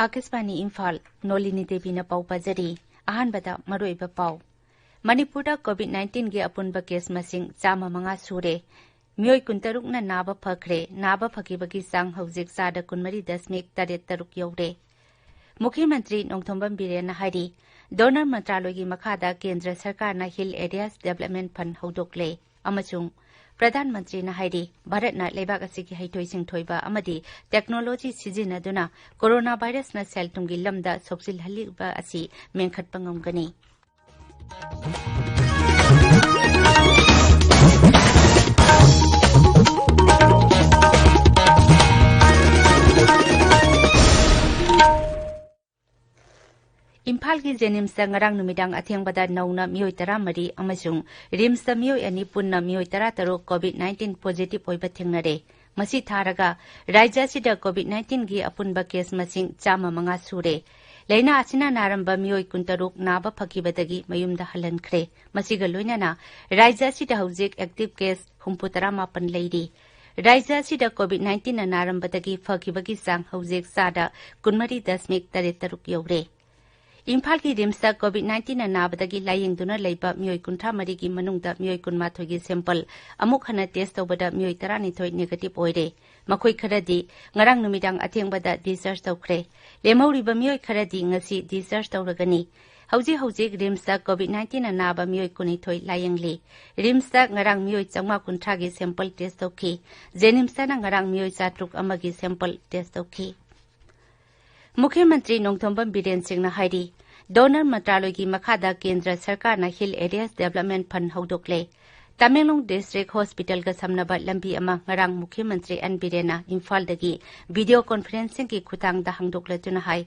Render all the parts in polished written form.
आकाशवाणी इम्फाल नोलिनी देवी न पाउ पजरी अहानबदा मरोइबा पाउ मणिपुरदा कोविड-19 गे अपुनबा केस मसिंग 5 सूरे मियोय 16 न नाबा फखरे नाबा फकीबगी सांग हौजिक सादा 24.83 यौरे मुख्यमंत्री नोंथोंबम बिरेन हाइरी डोनर मंत्रालय मखादा केंद्र सरकारना हिल एरियाज डेवलपमेंट फंड हौदोकले अमचुंग प्रधानमंत्री हाइरी भारतना लेबाक असिगी हैथोय सिंथोयबा अमदी टेक्नोलॉजी सिजिनदुना कोरोना वायरस न सेल तुंगी लमदा सोक्सिलहलिबा असि मेंखटपा ngamgani इम्फाल की जेनिम्स ngarang numidang athengbada nauna miyoi 13 amasung rims da miyoi ani punna miyoi 13 covid-19 positive oiba thengnare masi tharaga raija sida covid-19 gi apunba case masing 5 sure leina asina naramba miyoi 16 naba phakibadagi mayumda halankhre masiga loinana raija sida hojik active case 38 leiri raija sida covid-19 na narambadagi phakibagi sang hojik sada 23.83 yore Imphal की RIMS कोविड-19 नाबदगी लायेंगदुना लेबा मियोय 53 की मनुंगदा मियोय 12 की sample अमुक हना test तौबदा मियोय 12 negative ओइरे मखोय खरदी ngarang numidang athengबदा डिस्चार्ज तौखरे लेमौरिबा मियोय खरदी ngasi डिस्चार्ज तौरगनी हौजी रिम्स कोविड-19 नाबा मियोय 12 लायेंगली रिम्स ngarang मियोय 450 की सैंपल टेस्ट तौखी जेनिम्स ngarang मियोय 7 अमगी सैंपल टेस्ट तौखी मुख्यमंत्री नोंथोंबम बिरेन सिंह हाइरी डोनर मंत्रालय की मखादा केंद्र सरकार न हिल एरियाज डेवलपमेंट फंड हौदोकले तमेंगलोंग डिस्ट्रिक्ट हॉस्पिटल का समनबा लंबी अमा ngarang मुख्यमंत्री एन बिरेना इम्फाल दगी वीडियो कॉन्फ्रेंसिंग की खुतांग दा हंगदोकलतुना हाई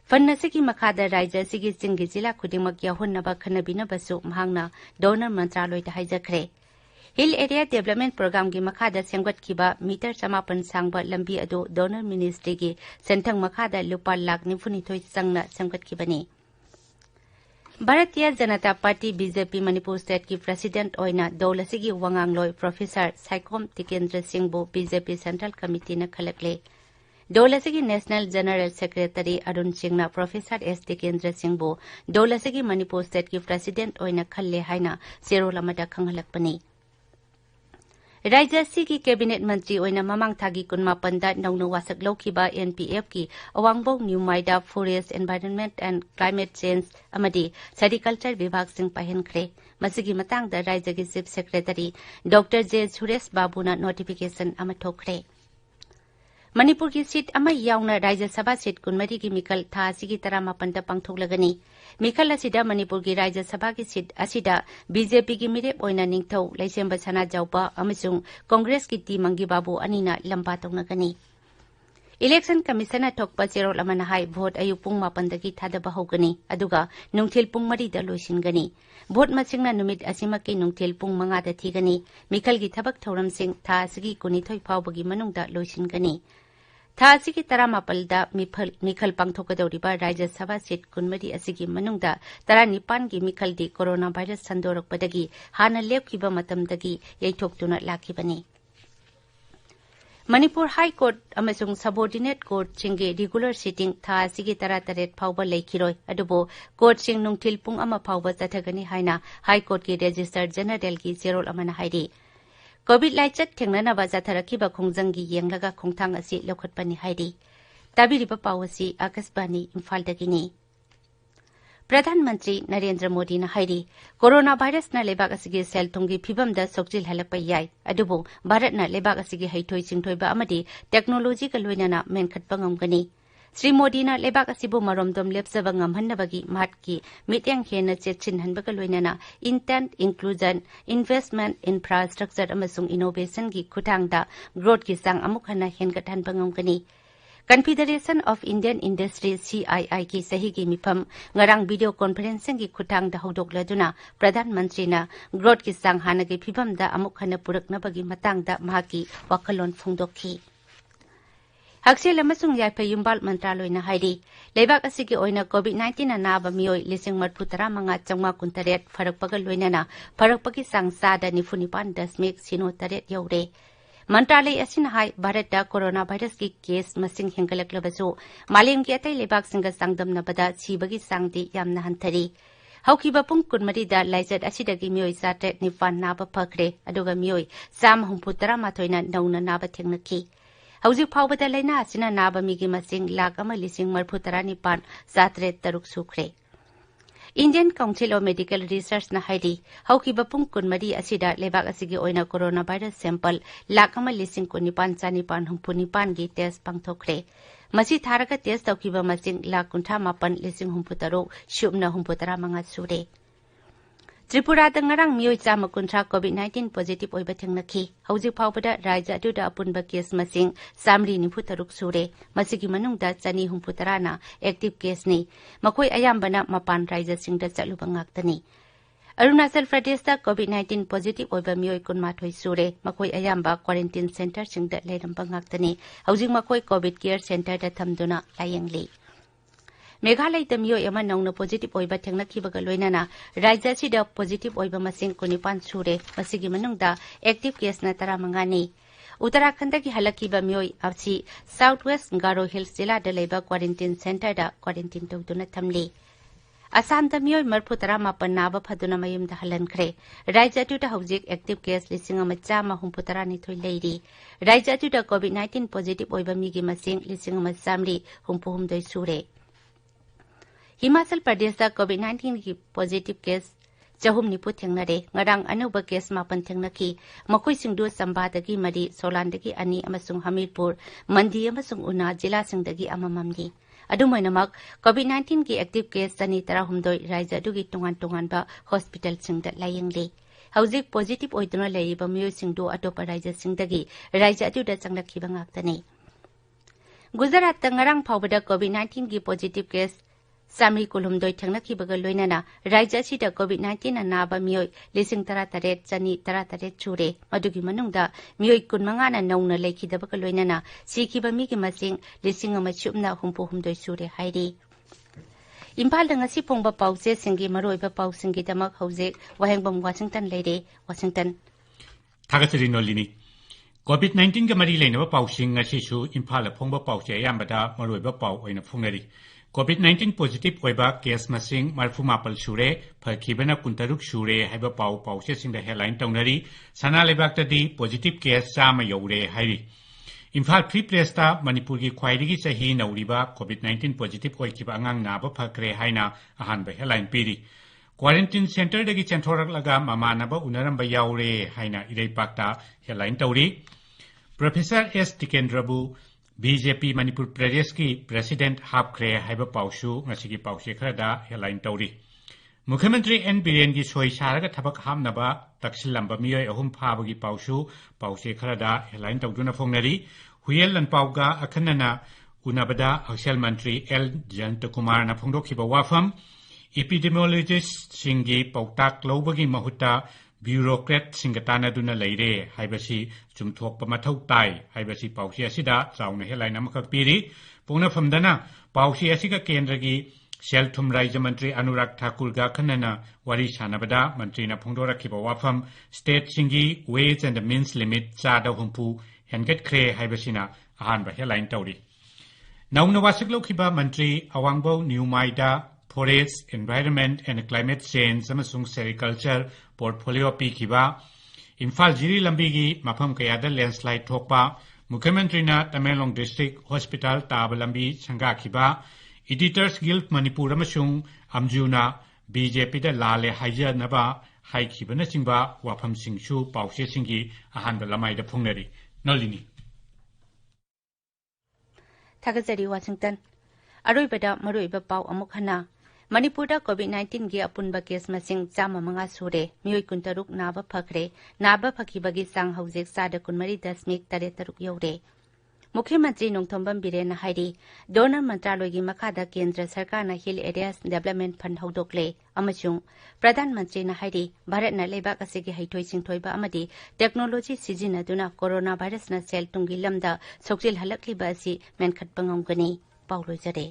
फंड नसिगी मखादा राज्य सिगी सिंगी जिला खुदिमक याहुन्नबा खनबिनबसु महांगना डोनर मंत्रालय दा हाइजखरे हिल एरिया डेवलपमेंट प्रोग्राम की मखादा सेंगटखिबा मीटर 9 सांगबा लंबी अदो डोनर मिनिस्ट्री की सेंथंग मखादा लुपा लाख 92 संगना सेंगटखिबनी Bharatiya Janata party BJP Manipur state की प्रेसिडेंट ओइना दौलसिगी वंगांगलोय प्रोफेसर साइकोम टिकेंद्र सिंहबु बीजेपी सेंट्रल कमिटी न खलकले दौलसिगी नेशनल जनरल सेक्रेटरी अरुण सिंहना प्रोफेसर एस टिकेंद्र सिंहबु दौलसिगी मणिपुर स्टेट की प्रेसिडेंट ओइना खल्ले हाइना सेरोल अमदा खंगहलकपनी राज्य की कैबिनेट मंत्री ओइना ममांग थागी 19 नौनो वासक लौखिबा एनपीएफ की अवांगबों न्यूमाइडा forest environment and climate change अमदी सेरिकल्चर विभाग सिंह पाहनखरे मसिगी मतंग द राज्य की chief secretary doctor J Suresh बाबूना नोटिफिकेशन अमा थोखरे मणिपुर की सीट अमा यावना राज्य सभा सीट 19 की मिकल था सिगी 18 पांगथोकलगनी मिखल असिदा मणिपुर की राज्य सभा की सीट असिदा बीजेपी की मिरेप ओइना निंगथौ लैसेंबा सना जाउबा अमसुंग कांग्रेस की टी मंगी बाबू अनिना लंबा तौनगनी इलेक्शन कमिशन थोकपा चेरोल अमना हाई भोट अयु पुंग 9 दगी थादबा होगनी अदुगा नुंगथिल पुंग 3 दा लोइसिनगनी भोट मसिंगना नुमित असिमकी नुंगथिल पुंग 5 दा थीगनी मिखल की थबक थौरम सिंह था सिगी 19 फावबगी मनुंगदा लोइसिनगनी था असिगी 18 दा मिखल पांगथोकदौरिबा राज्य सभा सीट 19 असिगी मनुंगदा 19 की मिखल दी कोरोना वायरस संदोरकपदगी हाना लेपखिबा मतमदगी यैथोक्तुना लाखिबनी मणिपुर हाई कोर्ट अमसुंग सबोर्डिनेट कोर्ट सिंगे रेगुलर सिटिंग था असिगी 38 फावबा लेखिरोय अदुबो कोर्ट सिंग नुंगथिल पुंग अमा फावबा चथगनी हाइना हाई कोर्ट की रजिस्टर जनरल की चेरोल अमना हाइरी कोविड लाइचक थेंगननबा जाथरखिबा खोंजंगी येंगलगा खोंथांग असि लौखटपनि हाइरी ताबिरिबा पावसी आकाशवाणी इम्फाल दगिनी प्रधानमंत्री नरेंद्र मोदी न हाइरी कोरोना वायरस न लेबाक असिगी सेल थुंगी फिबम द सोक्जिल हलपा याय अदुबो भारत न लेबाक असिगी हैथोय सिंथोयबा अमदी टेक्नोलॉजी का लोइनाना मेनखटपा ngamgani श्री मोदी न लेबाक असिबो मरोमदम लेपजबा ngamhannabagi माटकी मित्यंग हेन चेचिनहनबगा लोइनाना इंटेंट इंक्लूजन इन्वेस्टमेंट इंफ्रास्ट्रक्चर अमसुंग इनोवेशन की खुथांगदा ग्रोथ की सांग अमुक हना हेनगथानबा ngamgani confederation of Indian industries CII की सही की मिफम ngarang वीडियो कॉन्फ्रेंसिंग की खुथांग दा हौदोकलदुना प्रधानमंत्री ना ग्रोथ की सांग हानगे फिबम दा अमुक हना पुरकनबगी मतंग दा माकी वखलोन फोंदोखी हक्सेल अमसुंग याइफा युम्बाल मंत्रालय न हाइरी लेबाक असिगी ओइना कोविड-19 नाबा मियोय 35,538 फरकपगा लोइनाना फरकपगी सांग सादा 95.08 यौरे मंत्रालय असिना हाई भारत कोरोना वायरस की केस मसिंग हेंगलक्लबसु मालेम की अतै लेबाक सिंगा सांगदमनबदा सिबगी सांगदी यामना हंथरी हौखिबा पुंग कुनमरीदा लाइजत असिदगी मियोय साट्रेट निपान नाबा फखरे अदुगा मियोय साम हुंफुतरा माथोइना नौना नाबा थेंगनखी हौजिक फावबदा लैना असिना नाबा मिगी मसिंग लाख अमा लिसिंग मरफुतरा निपान साट्रेट तरुक सुखरे Indian council of medical research ना हाइडी हौखिबा पुंग कुनमरी असिदा लेबाक असिगी ओइना कोरोना वायरस सैंपल लाख अमा लिसिंग कुनिपान चानिपान हुंफुनिपान गी टेस्ट पांगथोखरे मसी थारका टेस्ट तौखिबा मसिंग लाख कुंठा मापन लिसिंग हुंफुतरो शुबना हुंफुतरा मंगा सुरे त्रिपुरा दंगरांग मियोय चामा कुंठा कोविड-19 पॉजिटिव ओइबा थेंगनखी हौजिक फावबदा राज्य अदुदा अपुनबा केस मसिंग सामरी निफुतरुक सुरे मसिगी मनुंगदा चनी हुंफुतराना एक्टिव केसनी मखोय अयाम्बना मपान राज्य सिंगदा चलुबा ngaktani अरुणाचल प्रदेशदा कोविड-19 पॉजिटिव ओइबा मियोय कुनमाथोय सुरे मखोय अयाम्बा क्वारंटाइन सेंटर सिंगदा लेरंबा ngaktani हौजिक मखोय कोविड केयर सेंटर दा थमदुना लायंगली मेघालय मियोय अमा नौना पॉजिटिव ओइबा थेंगनखिबगा लोइनाना राज्य असिदा पॉजिटिव ओइबा मसिंग कुनिपान सुरे मसिगी मनुंगदा एक्टिव केसना 15 उत्तराखंड की हलकिबा मियोय असी साउथ वेस्ट गारो हिल्स जिलादा लेबा क्वारंटाइन सेंटर दा क्वारंटाइन तौदुना थमली असम मियोय मरफुतरा मापन नाबा फदुना मयुमदा हलनखरे राज्य अदुदा हौजिक एक्टिव केस लिसिंग अमा चामा हुंफुतरा निथोय लेरी राज्य अदुदा कोविड-19 पॉजिटिव ओइबा मिगी मसिंग लिसिंग अमा सामरी हुंफुहुमदोय सुरे हिमाचल प्रदेश कोविड-19 की पॉजिटिव केस चहुम निपु थेंगनरे ngarang anuba केस मापन थेंगनखी मखोय सिंगदु संबादगी मरी सोलानदगी अनि अमसुंग हमीरपुर मंडी अमसुंग उना जिला सिंगदगी अमममनी अदुमोइनमक कोविड-19 की एक्टिव केस चनी 13 राज्य अदुगी तोंगान हॉस्पिटल सिंगदा लायंगले हौजिक पॉजिटिव ओइदुना लेरिबा मियोय सिंगदु अटोपा राज्य सिंगदगी राज्य अदुदा चंगलखिबा ngaktani गुजरात ngarang फावबदा कोविड-19 की पॉजिटिव केस सामरी कुलुमदोय थेंगनखिबगा लोइनाना राज्य असिदा कोविड-19 नाबा मियोय लिसिंग 38 चनी 38 छुरे मदुगी मनुंगदा मियोय कुनमंगा ना नौना लेखिदबगा लोइनाना सिखिबा मिगी मसिंग लिसिंग अमा शुबना हुंफुहुमदोय सुरे हाइरी इम्फाल दंगसी पोंगबा पाउसे सिंगी मरोइबा पाउसिंगी दमक हौजे वहेंगबम वाशिंगटन लेरे वाशिंगटन थागतरी नोलिनी कोविड-19 का मरी लेनबा पाउसिंग असिसु इम्फाल पोंगबा पाउसे अयामबदा मरोइबा पाउ ओइना फुंगनरी कोविड-19 पॉजिटिव ओइबा केस मसिंग मरफुमापल सुरे फखिबना कुंतरुक सुरे हाइबा पाउ पाउसे सिंगदा हेडलाइन तौनरी सना लेबाक्तदी पॉजिटिव केस चामा यौरे हाइरी इम्फाल फ्री प्रेसता मणिपुर की ख्वाइदगी चही नौरिबा कोविड-19 पॉजिटिव ओइखिबा अंगांग नाबा फखरे हाइना अहानबा हेडलाइन पीरी क्वारंटाइन सेंटर दगी चेंथोरकलगा ममानबा उनरंबा यौरे हाइना इरेपाक्ता हेडलाइन तौरी प्रोफेसर एस टिकेंद्रबु बीजेपी मणिपुर प्रदेश की प्रेसिडेंट हापख्रे हाइबा पाउसु ngasi पाउसे खरदा हेडलाइन तौरी मुख्यमंत्री एन बीरेन की सोई सारगा थबक हामनबा तक्सिलंबा मियोय अहुम फाबगी पाउसु पाउसे खरदा हेडलाइन तौदुना फोंगनरी हुयल लनपाउगा अखनना उनबदा हक्सेल मंत्री एल जयंत कुमार ना फोंदोखिबा वाफम एपिडेमियोलॉजिस्ट सिंगी पौताक लौबगी महुता ब्यूरोक्रेट सिंगतानादुना लेरे हाइबसी चुमथोकपा मथौ ताई हाइबसी पाउसी असिदा चाउना हेडलाइन अमखक पीरी पोंगनाफमदना पाउसी असिगा केंद्रगी सेल थुम राज्य मंत्री अनुराग ठाकुर गा खनना वारी सानबदा मंत्रीना फोंदोरखिबा वाफम स्टेट सिंगी वेज एंड मीन्स लिमिट चादा हुंपु हेनगेट ख्रे हाइबसिना अहानबा हेडलाइन तौरी नौना वासकलौखिबा मंत्री अवांगबो न्यूमाइदा forest environment and climate change अमसुंग सेरिकल्चर पोर्टफोलियो पीखिबा इम्फाल जिरी लंबीगी मफम कयादा लैंडस्लाइड थोकपा मुख्यमंत्रीना तमेंगलोंग डिस्ट्रिक्ट हॉस्पिटल ताब लंबी संगाखिबा एडिटर्स गिल्ड मणिपुर अमसुंग अमजुना बीजेपी दा लाले हाइजनबा हाइखिबना चिंबा वाफम सिंगसु पाउसे सिंगी अहानबा लमाइदा फुंगनरी नलिनी थागजरी वाशिंगटन अरोइबदा मरोइबा पाउ अमुक हना मणिपुर कोविड-19 की अपुनबा केस मसिंग 5 सुरे मियोय कुंतरुक नाबा फखरे नाबा फखिबगी सांग हौजिक 7.3 यौरे मुख्यमंत्री नोंथोंबम बिरेन हाइरी डोनर मंत्रालय की मखादा केंद्र सरकार हिल एरियाज डेवलपमेंट फंड हौदोकले अमसुंग प्रधानमंत्री हाइरी भारत लेबाक असिगी हैथोय सिंथोयबा अमदी technology सिजिनदुना corona virus cell Tungi lambda सोक्सिल हलक्लिबा असि मेनखतपा ngomgani पाउलोजरे।